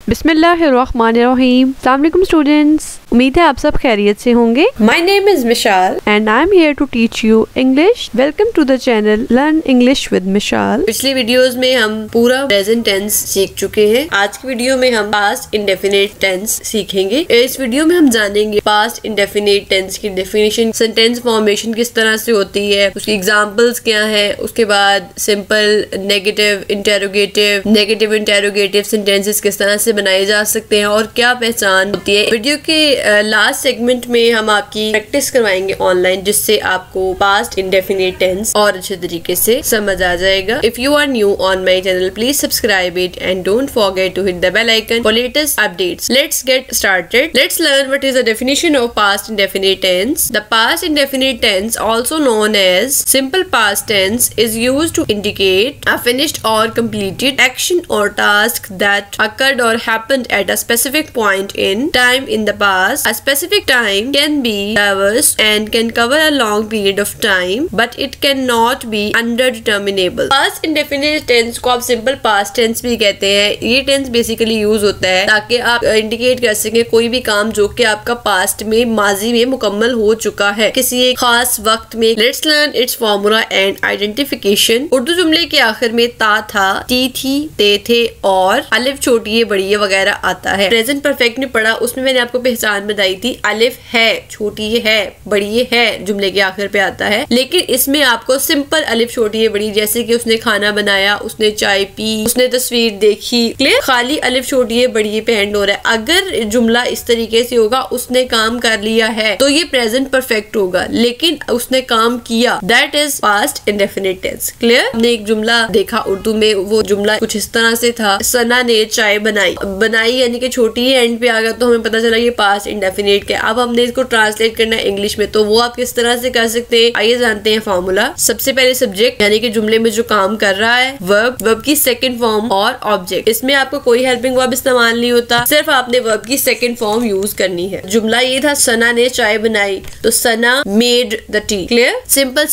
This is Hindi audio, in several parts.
बिस्मिल्लाहिर्रहमानिर्रहीम। अस्सलाम वालेकुम स्टूडेंट्स, उम्मीद है आप सब खैरियत से होंगे। My name is Mishal and I am here to teach you English. Welcome to the channel learn English with Mishal. पिछली वीडियोस में हम पूरा प्रेजेंट टेंस सीख चुके हैं। आज की वीडियो में हम पास्ट इंडेफिनिट टेंस सीखेंगे। इस वीडियो में हम जानेंगे पास्ट इंडेफिनिट टेंस की डेफिनेशन, सेंटेंस फॉर्मेशन किस तरह से होती है, उसकी एग्जांपल्स क्या है, उसके बाद सिंपल, नेगेटिव, इंटेरोगेटिव सेंटेंसेस किस तरह से बनाए जा सकते हैं और क्या पहचान होती है। वीडियो के लास्ट सेगमेंट में हम आपकी प्रैक्टिस करवाएंगे ऑनलाइन, जिससे आपको पास्ट इंडेफिनिट टेंस और अच्छे तरीके से समझ आ जाएगा। If you are new on my channel, please subscribe it and don't forget to hit the bell icon for latest updates. Let's get started. Let's learn what is the definition of past indefinite tense. The past indefinite tense, also known as simple past tense, is used to indicate a finished or completed action or task that occurred or happened at a specific point in time in the past. A specific time can be diverse and can cover a long period of time, but it cannot be underdeterminable. Past indefinite tense को आप simple past tense भी कहते हैं। ये tense basically use होता है ताकि आप indicate कर सकें कोई भी काम जो कि आपका past में, माजी में मुकम्मल हो चुका है किसी एक खास वक्त में। Let's learn its formula and identification. Urdu जुमले के आखिर में ता था, ती थी, ते थे और अलिफ छोटी है, बड़ी है वगैरह आता है। प्रेजेंट परफेक्ट में पढ़ा, उसमें मैंने आपको पहचान बताई थी, अलिफ है, छोटी है, बड़ी है, जुमले के आखिर पे आता है। लेकिन इसमें आपको सिंपल अलिफ छोटी है बड़ी, जैसे कि उसने खाना बनाया, उसने चाय पी, उसने तस्वीर देखी, क्लियर। खाली अलिफ छोटी है बड़ी है पे एंड हो रहा है। अगर जुमला इस तरीके से होगा, उसने काम कर लिया है, तो ये प्रेजेंट परफेक्ट होगा। लेकिन उसने काम किया, that is past indefinite tense. Clear. हमने एक जुमला देखा उर्दू में, वो जुमला कुछ इस तरह से था, सना ने चाय बनाई यानी कि छोटी एंड पे आ गया, तो हमें पता चला ये पास्ट इंडेफिनिट के। अब हमने इसको ट्रांसलेट करना है इंग्लिश में, तो वो आप किस तरह से कर सकते हैं, आइए जानते हैं फॉर्मूला। सबसे पहले सब्जेक्ट यानी कि जुमले में जो काम कर रहा है, वर्ब की सेकंड फॉर्म और ऑब्जेक्ट। इसमें आपको कोई हेल्पिंग वर्ब इस्तेमाल नहीं होता, सिर्फ आपने वर्ब की सेकंड फॉर्म यूज करनी है। जुमला ये था, सना ने चाय बनाई, तो Sana made the tea. Clear. Simple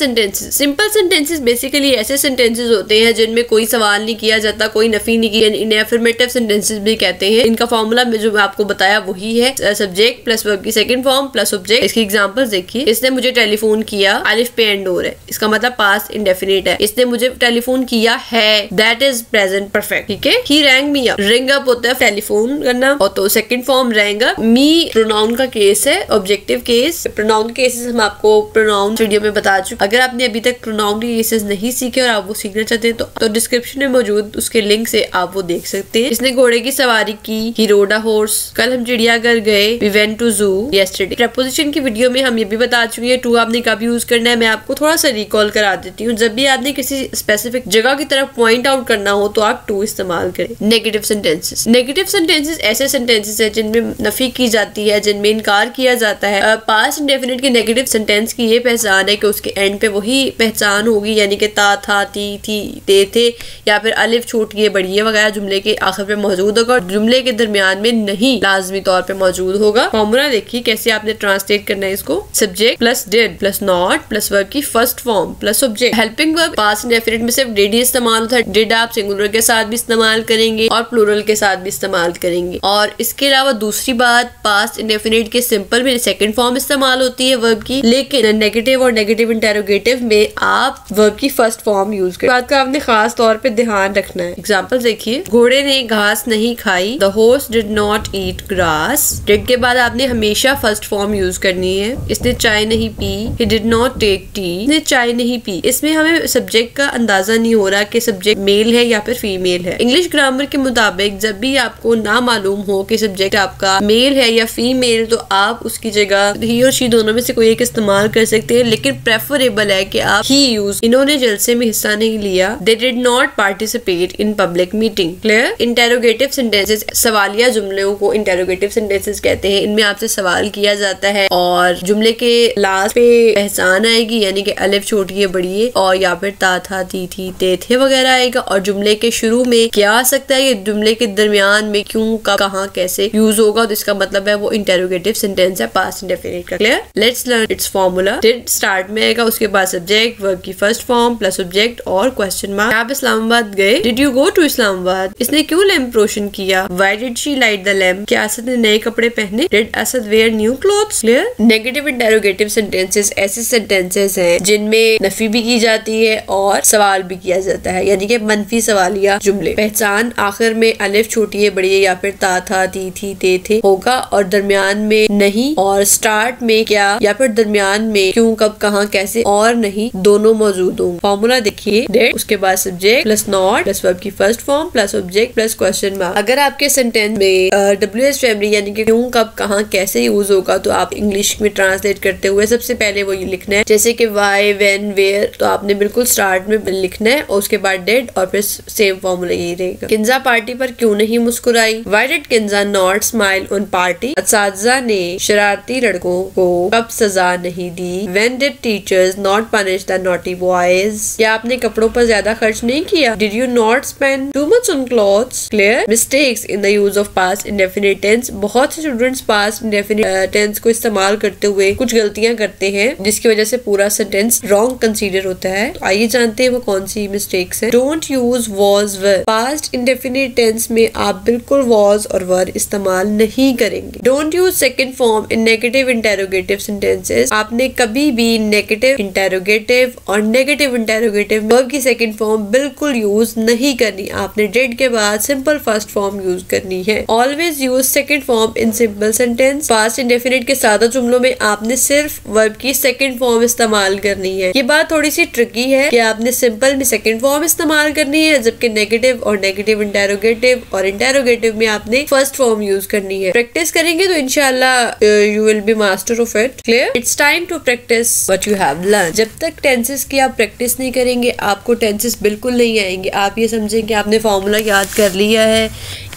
sentences basically ऐसे सेंटेंसेस होते हैं जिनमें कोई सवाल नहीं किया जाता, कोई नफी नहीं की, इन्हें अफर्मेटिव सेंटेंसेस भी कहते हैं। इनका फॉर्मूला में जो आपको बताया वही है, सब्जेक्ट प्लस वर्ब की सेकंड फॉर्म प्लस ऑब्जेक्ट। इसकी एग्जांपल्स देखिए। इसने मुझे टेलीफोन किया, अलिफ पे एंड हो रहा है, इसका मतलब पास्ट इंडेफिनिट है। इसने मुझे टेलीफोन किया है, दैट इज प्रेजेंट परफेक्ट। ठीक है। He rang me up, ring up होता है टेलीफोन करना, और तो second form rang up. Me pronoun का केस है, ऑब्जेक्टिव केस। प्रोनाउन केसेस हम आपको प्रोनाउन वीडियो में बता चुके। अगर आपने अभी तक प्रोनाउन के केसेस नहीं सीखे और आप वो सीखना चाहते हैं तो डिस्क्रिप्शन में मौजूद उसके लिंक से आप वो देख सकते हैं। इसने घोड़े की सवारी की, ही रोड अ हॉर्स। कल हम चिड़ियाघर गए, वी वेंट टू जू यस्टरडे। प्रपोजिशन की वीडियो में हम ये भी बता चुके हैं टू आपने कब यूज करना है। मैं आपको थोड़ा सा रिकॉल करा देती हूँ। जब भी आपने किसी स्पेसिफिक जगह की तरफ पॉइंट आउट करना हो तो आप टू इस्तेमाल करें। नेगेटिव सेंटेंसेस ऐसे सेंटेंसेस है जिनमें नफी की जाती है, जिनमें इनकार किया जाता है। पास्ट इंडेफिनिट के नेगेटिव सेंटेंस की ये पहचान है कि उसके एंड पे वही पहचान होगी, यानी कि ता था, ती थी, ते थे, या फिर अलिफ छोटी है, बड़ी है वगैरह जुमले के आखिर पे मौजूद होगा और जुमले के दरमियान में नहीं लाजमी तौर पे मौजूद होगा। फॉर्मूला देखिए कैसे आपने ट्रांसलेट करना है इसको। Subject plus did plus not plus verb की first form plus object. Helping verb past indefinite में सिर्फ डिड ही इस्तेमाल होता है। डिड आप सिंगुलर के साथ भी इस्तेमाल करेंगे और प्लूरल के साथ भी इस्तेमाल करेंगे। और इसके अलावा दूसरी बात, पास्ट इंडेफिनिट के सिंपल में सेकंड फॉर्म इस्तेमाल होती है वर्ब की, लेकिन नेगेटिव और नेगेटिव इंटेरोगेटिव में आप वर्ब की फर्स्ट फॉर्म यूज करें। बात का आपने खास तौर पे ध्यान रखना है। एग्जांपल देखिए। घोड़े ने घास नहीं खाई, the horse did not eat grass. Did के बाद आपने हमेशा फर्स्ट फॉर्म यूज करनी है। इसने चाय नहीं पी, he did not take tea. इसने चाय नहीं पी। इसमें हमें सब्जेक्ट का अंदाजा नहीं हो रहा कि सब्जेक्ट मेल है या फिर फीमेल है। इंग्लिश ग्रामर के मुताबिक जब भी आपको ना मालूम हो कि सब्जेक्ट आपका मेल है या फीमेल, तो आप उसकी जगह ही और शी दोनों में से कोई एक इस्तेमाल कर सकते हैं, लेकिन प्रेफरेबल है कि आप ही यूज। इन्होंने जलसे में हिस्सा नहीं लिया, they did not participate in public meeting. Clear. Interrogative sentences, सवालिया जुमलों को इंटेरोगेटिव सेंटेंसेस कहते हैं। इनमें आपसे सवाल किया जाता है और जुमले के लास्ट पे पहचान आएगी, यानी कि अलिफ छोटी है, बड़ी है, और या फिर ता था, ती थी, ते थे वगैरह आएगा। और जुमले के शुरू में क्या आ सकता है, ये जुमले के दरमियान में क्यों, कब, कहाँ, कैसे यूज होगा, तो इसका मतलब है वो इंटेरोगेटिव सेंटेंस है पास्ट इंडेफिनिट का। Clear. Let's learn its formula. Did start में आएगा, उसके बाद सब्जेक्ट, वर्ब की फर्स्ट फॉर्म प्लस ऑब्जेक्ट और क्वेश्चन मार्क। आप इस्लामाबाद गए, did you go to Islamabad. इसने क्यों लैंप रोशन किया? Why did she light the lamp? क्या असद ने नए कपड़े पहने? Did Asad wear new clothes? Clear? Negative interrogative sentences ऐसे सेंटेंसेस हैं जिनमें नफी भी की जाती है और सवाल भी किया जाता है, यानी कि मनफी सवालिया जुमले। पहचान आखिर में अलिफ छोटी है बड़ी है या फिर ता था ती थी ते थे होगा, और दरमियान में नहीं, और स्टार्ट में क्या या फिर दरमियान में क्यों कब कहाँ कैसे और नहीं दोनों मौजूद होंगे। फॉर्मूला देखिए, डेट उसके बाद subject plus not plus verb की first form plus object plus question mark. अगर आपके सेंटेंस में WH फैमिली यानी कि क्यों कब कहाँ कैसे यूज होगा तो आप इंग्लिश में ट्रांसलेट करते हुए सबसे पहले वो ये लिखना है, जैसे कि वाई व्हेन वेयर, तो आपने बिल्कुल स्टार्ट में लिखना है और उसके बाद डेट और फिर सेम फॉर्मूला यही रहेगा। किंजा पार्टी पर क्यों नहीं मुस्कुराई? Why did Kinza not smile on party? असातिज़ा ने शरारती लड़कों को कब सजा नहीं दी? When did teachers not punish the naughty boys? क्या आपने कपड़ों पर ज्यादा खर्च नहीं किया? Did you not spend too much on clothes? Clear? Mistakes in the use of past indefinite tense। बहुत से स्टूडेंट्स past indefinite tense को इस्तेमाल करते हुए कुछ गलतियां करते हैं जिसकी वजह से पूरा सेंटेंस रॉन्ग कंसीडर होता है। तो आइए जानते हैं वो कौन सी मिस्टेक्स हैं। Don't use was were। past indefinite tense में आप बिल्कुल was और were इस्तेमाल नहीं करेंगे। Don't use second form in negative interrogative sentences। आपने कभी भी नेगेटिव इंटेरोगेटिव और नेगेटिव इंटेरोगेटिव वर्ब की सेकंड फॉर्म बिल्कुल यूज नहीं करनी। आपने डिड के बाद सिंपल फर्स्ट फॉर्म यूज करनी है। Always use second form in simple sentence. Past indefinite के सादा जुमलों में आपने सिर्फ वर्ब की सेकंड फॉर्म इस्तेमाल करनी है। ये बात थोड़ी सी ट्रिकी है कि आपने सिंपल में सेकंड फॉर्म इस्तेमाल करनी है, जबकि नेगेटिव और नेगेटिव इंटेरोगेटिव और इंटेरोगेटिव में आपने फर्स्ट फॉर्म यूज करनी है। प्रैक्टिस करेंगे तो इंशाल्लाह you will be master of it. Clear? It's time to practice what you have learn. जब तक टेंसेस की आप प्रैक्टिस नहीं करेंगे आपको टेंसेस बिल्कुल नहीं आएंगे। आप ये समझें कि आपने फॉर्मूला याद कर लिया है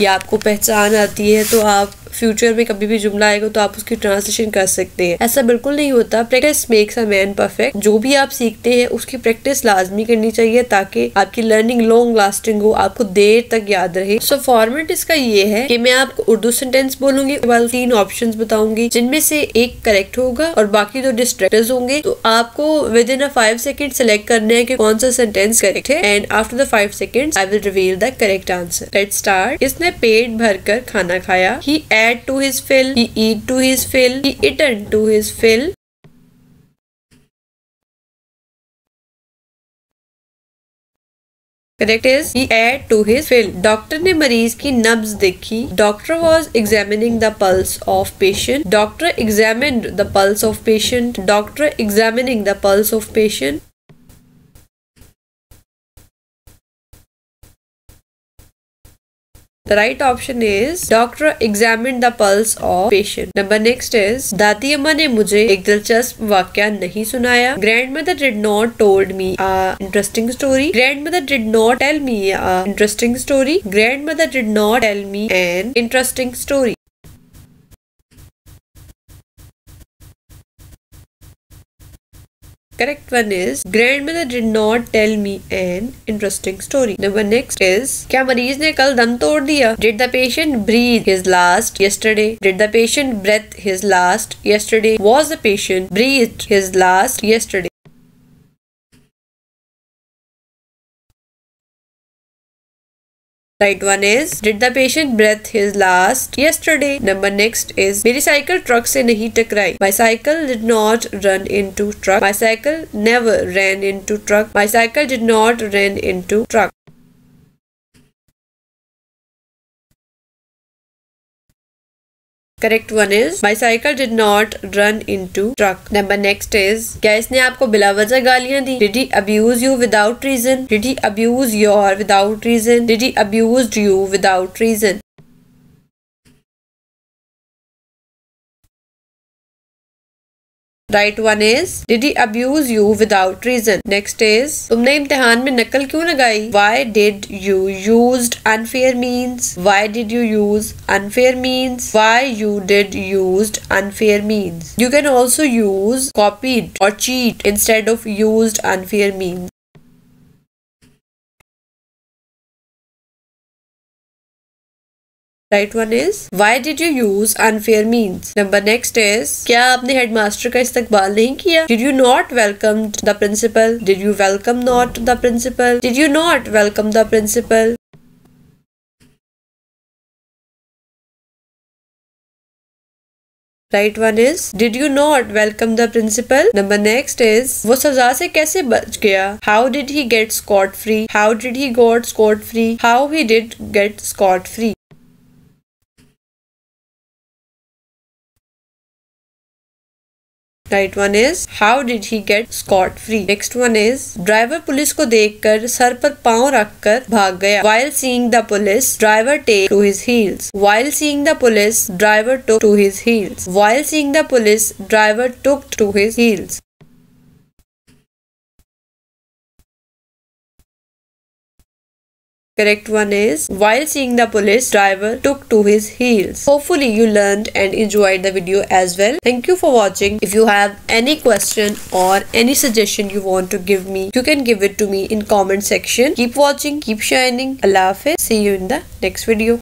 या आपको पहचान आती है तो आप फ्यूचर में कभी भी जुमला आएगा तो आप उसकी ट्रांसलेशन कर सकते हैं। ऐसा बिल्कुल नहीं होता। Practice makes a man perfect. जो भी आप सीखते हैं उसकी प्रैक्टिस लाजमी करनी चाहिए ताकि आपकी लर्निंग लॉन्ग लास्टिंग हो, आपको देर तक याद रहे। सो फॉर्मेट इसका ये है कि मैं आपको उर्दू सेंटेंस बोलूंगी, उसके बाद 3 ऑप्शंस बताऊंगी जिनमें से एक करेक्ट होगा और बाकी 2 डिस्ट्रैक्टर्स होंगे। तो आपको विद इन 5 सेकेंड सेलेक्ट करना है कि कौन सा सेंटेंस करेक्ट है and after the 5 seconds I will reveal the correct answer. Let's start. इसने पेट भरकर खाना खाया। He ate to his fill, he eat to his fill, he eaten to his fill। Correct is he ate to his fill। Doctor ने मरीज की नब्ज देखी। Doctor was examining the pulse of patient। Doctor examined the pulse of patient। Doctor examining the pulse of patient। The right option is doctor examined the pulse of patient। Number next is दादी अम्मा ने मुझे एक दिलचस्प वाकया नहीं सुनाया। Grandmother did not told me a interesting story। Grandmother did not tell me a interesting story। Grandmother did not tell me an interesting story। Correct one is grandmother did not tell me an interesting story। Number next is क्या मरीज ने कल दम तोड़ दिया? Did the patient breathe his last yesterday? Did the patient breathe his last yesterday? Was the patient breathed his last yesterday? Right one is did the patient breathe his last yesterday? Number next is मेरी साइकिल ट्रक से नहीं टकराई। My cycle did not run into truck। My cycle never ran into truck। My cycle did not run into truck। Correct one is my cycle did not run into truck। Number next is क्या इसने आपको बिला वजह गालियां दी? Did he abuse you without reason? Did he abuse your without reason? Did he abused you without reason? Right one is did he abuse you without reason? Next is तुमने इम्तिहान में नकल क्यों लगाई? Why did you used unfair means? Why did you use unfair means? Why you did used unfair means? You can also use copied or cheat instead of used unfair means। Right one is why did you use unfair means? Number next is क्या आपने हेडमास्टर का इस्तकबाल नहीं किया? Did you not welcome the principal? Did you welcome not the principal? Did you not welcome the principal? Right one is, did you not welcome the principal? Number next is, वो सजा से कैसे बच गया? How did he get scot free? How did he got scot free? How he did get scot free? Right one is, how did he get scot free? Next one is, driver police को देखकर सर पर पांव रखकर भाग गया. While seeing the police, driver take to his heels. While seeing the police, driver took to his heels. While seeing the police, driver took to his heels. Correct one is, while seeing the police, driver took to his heels. Hopefully you learned and enjoyed the video as well. Thank you for watching. If you have any question or any suggestion you want to give me, you can give it to me in comment section. Keep watching, keep shining. Allah Hafiz. See you in the next video.